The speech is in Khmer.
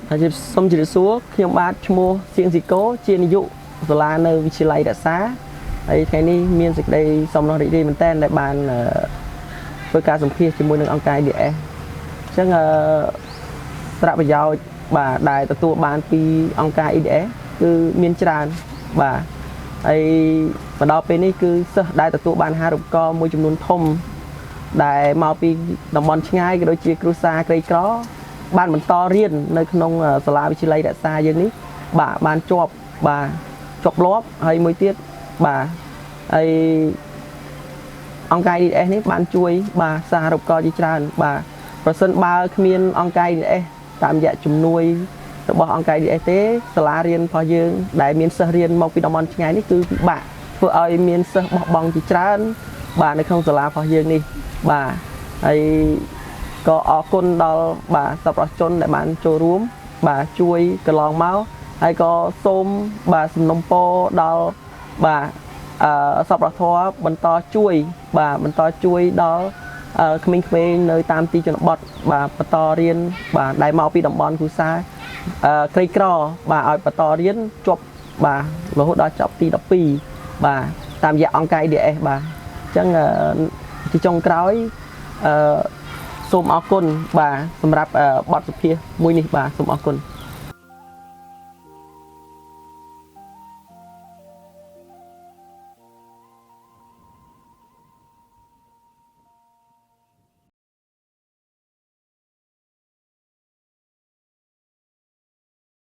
ហើយសូមជម្រាបសួរខ្ញុំបាទឈ្មោះសៀងស៊ីកូជានាយកសាលានៅវិទ្យាល័យរក្សាហើយថ្ងៃនេះមានសេចក្តីសំណូមរីករាយមែនទែនដែលបានធ្វើការសម្ភាសជាមួយនឹងអង្គការ IDS អញ្ចឹងសារៈប្រយោជន៍បាទដែលទទួលបានពីអង្គការ IDS គឺមានច្រើនបាទហើយមកដល់ពេលនេះគឺសិស្សដែលទទួលបានអាហារូបករណ៍មួយចំនួនធំដែលមកពីតំបន់ឆ្ងាយក៏ដូចជាគ្រួសារក្រីក្របានបន្តរៀននៅក្នុងសាលាវិទ្យាល័យរក្សាយើងនេះបាទបានជាប់លាប់ហើយមួយទៀតបាទហើយអង្គការ IDS នេះបានជួយបាទសាររូបករណ៍ជាច្រើនបាទប្រសិនបើគ្មានអង្គការ IDS តាមរយៈជំនួយរបស់អង្គការ IDS ទេសាលារៀនរបស់យើងដែលមានសិស្សរៀនមកពីតំបន់ឆ្ងាយនេះគឺពិបាកធ្វើឲ្យមានសិស្សបោះបង់ជាច្រើនបាទនៅក្នុងសាលារបស់យើងនេះបាទហើយក៏អរគុណដល់បាទសប្បុរសជនដែលបានចូលរួមបាទជួយកន្លងមកហើយក៏សូមបាទសំណូមពរដល់បាទសប្បុរសធម៌បន្តជួយដល់ក្មេងៗនៅតាមទីជនបទបាទបន្តរៀនបាទដែលមកពីតំបន់គ្រួសារក្រីក្របាទឲ្យបន្តរៀនចប់បាទរហូតដល់ចប់ទី12បាទតាមរយៈអង្គការ IDS បាទអញ្ចឹងជាចុងក្រោយសូមអរគុណបាទសម្រាប់បទសម្ភាសន៍មួយនេះបាទសូមអរគុណ